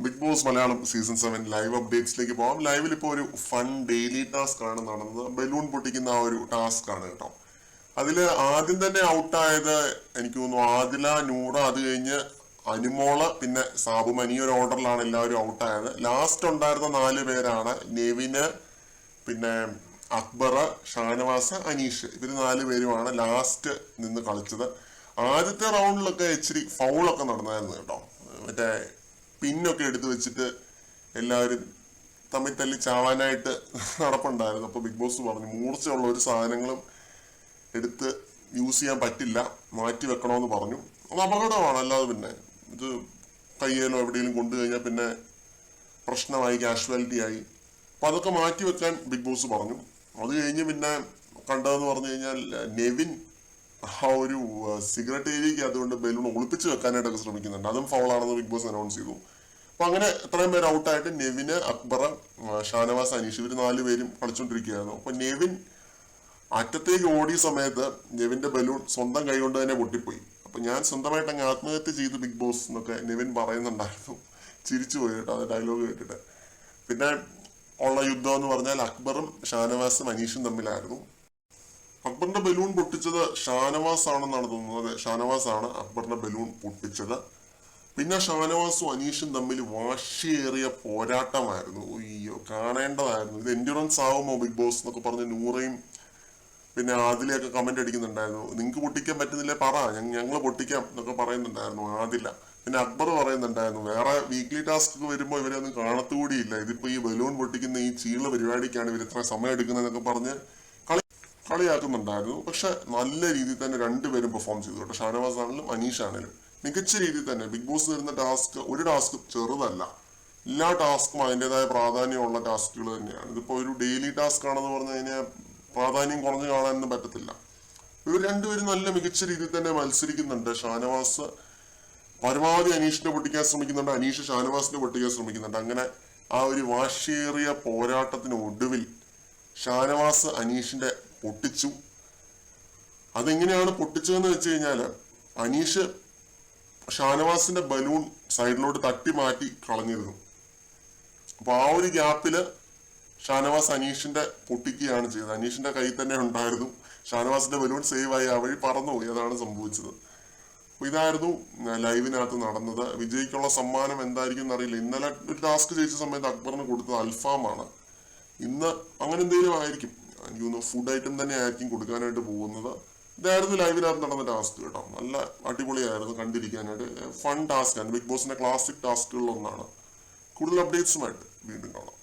Big Boss Malayalam season 7 live അപ്ഡേറ്റ്സിലേക്ക് പോകാം. ലൈവിൽ ഇപ്പോൾ ഒരു ഫൺ ഡെയിലി ടാസ്ക് ആണ് നടന്നത്. ബലൂൺ പൊട്ടിക്കുന്ന ആ ഒരു ടാസ്ക് ആണ് കേട്ടോ. അതിൽ ആദ്യം തന്നെ ഔട്ടായത് എനിക്ക് തോന്നുന്നു ആദില, നൂറ, അത് കഴിഞ്ഞ് അനുമോള്, പിന്നെ സാബുമനി. ഒരു ഓർഡറിലാണ് എല്ലാവരും ഔട്ടായത്. ലാസ്റ്റ് ഉണ്ടായിരുന്ന 4 പേരാണ് നെവിന്, പിന്നെ അക്ബർ, ഷാനവാസ്, അനീഷ്. ഇവര് 4 പേരുമാണ് ലാസ്റ്റ് നിന്ന് കളിച്ചത്. ആദ്യത്തെ റൗണ്ടിലൊക്കെ ഇച്ചിരി ഫൗളൊക്കെ നടന്നായിരുന്നു കേട്ടോ. മറ്റേ പിന്നൊക്കെ എടുത്തു വെച്ചിട്ട് എല്ലാവരും തമ്മിൽ തല്ലി ചാവാനായിട്ട് നടപ്പുണ്ടായിരുന്നു. അപ്പൊ ബിഗ് ബോസ് പറഞ്ഞു മൂർച്ചയുള്ള ഒരു സാധനങ്ങളും എടുത്ത് യൂസ് ചെയ്യാൻ പറ്റില്ല, മാറ്റി വെക്കണമെന്ന് പറഞ്ഞു. അത് അപകടമാണ്. അല്ലാതെ പിന്നെ ഇത് കയ്യിലോ എവിടെയെങ്കിലും കൊണ്ടു കഴിഞ്ഞാൽ പിന്നെ പ്രശ്നമായി, കാഷ്വാലിറ്റി ആയി. അപ്പൊ അതൊക്കെ മാറ്റി വെക്കാൻ ബിഗ് ബോസ് പറഞ്ഞു. അത് കഴിഞ്ഞ് പിന്നെ കണ്ടതെന്ന് പറഞ്ഞു കഴിഞ്ഞാൽ നെവിൻ ആ ഒരു സിഗരറ്റ് ഏരിയക്ക് അതുകൊണ്ട് ബലൂൺ ഒളിപ്പിച്ച് വെക്കാനായിട്ടൊക്കെ ശ്രമിക്കുന്നുണ്ട്. അതും ഫൗളാണെന്ന് ബിഗ് ബോസ് അനൗൺസ് ചെയ്തു. അപ്പൊ അങ്ങനെ എത്രയും പേര് ഔട്ടായിട്ട് നെവിന്, അക്ബർ, ഷാനവാസ്, അനീഷ്, ഇവർ 4 പേരും കളിച്ചോണ്ടിരിക്കുകയായിരുന്നു. അപ്പൊ നെവിൻ അറ്റത്തേക്ക് ഓടിയ സമയത്ത് നെവിന്റെ ബലൂൺ സ്വന്തം കൈകൊണ്ട് തന്നെ പൊട്ടിപ്പോയി. അപ്പൊ ഞാൻ സ്വന്തമായിട്ട് അങ്ങ് ആത്മഹത്യ ചെയ്തു ബിഗ് ബോസ് എന്നൊക്കെ നെവിൻ പറയുന്നുണ്ടായിരുന്നു. ചിരിച്ചു പോയി കേട്ടോ അത് ഡയലോഗ് കേട്ടിട്ട്. പിന്നെ ഉള്ള യുദ്ധം എന്ന് പറഞ്ഞാൽ അക്ബറും ഷാനവാസും അനീഷും തമ്മിലായിരുന്നു. അക്ബറിന്റെ ബലൂൺ പൊട്ടിച്ചത് ഷാനവാസ് ആണെന്നാണ് തോന്നുന്നത്. ഷാനവാസ് ആണ് അക്ബറിന്റെ ബലൂൺ പൊട്ടിച്ചത്. പിന്നെ ഷാനവാസും അനീഷും തമ്മിൽ വാശിയേറിയ പോരാട്ടമായിരുന്നു. അയ്യോ, കാണേണ്ടതായിരുന്നു. ഇത് എൻഡ്യൂറൻസ് ആവുമോ ബിഗ് ബോസ് എന്നൊക്കെ പറഞ്ഞ് നൂറയും പിന്നെ ആദിലയൊക്കെ കമന്റ് അടിക്കുന്നുണ്ടായിരുന്നു. നിങ്ങൾക്ക് പൊട്ടിക്കാൻ പറ്റുന്നില്ലേ പറ, ഞങ്ങൾ പൊട്ടിക്കാം എന്നൊക്കെ പറയുന്നുണ്ടായിരുന്നു ആദില. പിന്നെ അക്ബർ പറയുന്നുണ്ടായിരുന്നു വേറെ വീക്ക്ലി ടാസ്ക് വരുമ്പോൾ ഇവരെ ഒന്നും കാണത്തുകൂടിയില്ല, ഇതിപ്പോ ഈ ബലൂൺ പൊട്ടിക്കുന്ന ഈ ചീള പരിപാടിക്കാണ് ഇവർ ഇത്ര സമയം എടുക്കുന്നതെന്നൊക്കെ പറഞ്ഞ് കളിയാക്കുന്നുണ്ടായിരുന്നു. പക്ഷെ നല്ല രീതിയിൽ തന്നെ രണ്ടുപേരും പെർഫോം ചെയ്തു കേട്ടോ. ഷാനവാസ് ആണെങ്കിലും അനീഷ് ആണെങ്കിലും മികച്ച രീതിയിൽ തന്നെ. ബിഗ് ബോസ് തരുന്ന ടാസ്ക് ഒരു ടാസ്ക് ചെറുതല്ല. എല്ലാ ടാസ്കും അതിൻ്റെതായ പ്രാധാന്യമുള്ള ടാസ്കുകൾ തന്നെയാണ്. ഇതിപ്പോ ഒരു ഡെയിലി ടാസ്ക് ആണെന്ന് പറഞ്ഞു കഴിഞ്ഞാൽ പ്രാധാന്യം കുറഞ്ഞു കാണാനൊന്നും പറ്റത്തില്ല. ഇവർ രണ്ടുപേരും നല്ല മികച്ച രീതിയിൽ തന്നെ മത്സരിക്കുന്നുണ്ട്. ഷാനവാസ് പരമാവധി അനീഷിനെ പൊട്ടിക്കാൻ ശ്രമിക്കുന്നുണ്ട്, അനീഷ് ഷാനവാസിനെ പൊട്ടിക്കാൻ ശ്രമിക്കുന്നുണ്ട്. അങ്ങനെ ആ ഒരു വാശിയേറിയ പോരാട്ടത്തിന് ഒടുവിൽ ഷാനവാസ് അനീഷിന്റെ പൊട്ടിച്ചു. അതെങ്ങനെയാണ് പൊട്ടിച്ചതെന്ന് വെച്ച് കഴിഞ്ഞാല് അനീഷ് ഷാനവാസിന്റെ ബലൂൺ സൈഡിലോട്ട് തട്ടി മാറ്റി കളഞ്ഞിരുന്നു. അപ്പൊ ആ ഒരു ഗ്യാപ്പില് ഷാനവാസ് അനീഷിന്റെ പൊട്ടിക്കുകയാണ് ചെയ്തത്. അനീഷിന്റെ കയ്യിൽ തന്നെ ഉണ്ടായിരുന്നു. ഷാനവാസിന്റെ ബലൂൺ സേവ് ആയി ആ വഴി പറന്നുപോയി. അതാണ് സംഭവിച്ചത്. അപ്പൊ ഇതായിരുന്നു ലൈവിനകത്ത് നടന്നത്. വിജയിക്കുള്ള സമ്മാനം എന്തായിരിക്കും എന്നറിയില്ല. ഇന്നലെ ഒരു ടാസ്ക് ജയിച്ച സമയത്ത് അക്ബറിന് കൊടുത്തത് അൽഫാമാണ്. ഇന്ന് അങ്ങനെ എന്തെങ്കിലും ആയിരിക്കും. എനിക്ക് തോന്നുന്നു ഫുഡ് ഐറ്റം തന്നെ ആയിരിക്കും കൊടുക്കാനായിട്ട് പോകുന്നത്. ഇതായിരുന്നു ലൈവിനകത്ത് നടന്ന ടാസ്ക് കേട്ടോ. നല്ല അടിപൊളിയായിരുന്നു കണ്ടിരിക്കാനായിട്ട്. ഫൺ ടാസ്ക് ആണ്. ബിഗ് ബോസിന്റെ ക്ലാസിക് ടാസ്കുകളിൽ ഒന്നാണ്. കൂടുതൽ അപ്ഡേറ്റ്സുമായിട്ട് വീണ്ടും കാണാം.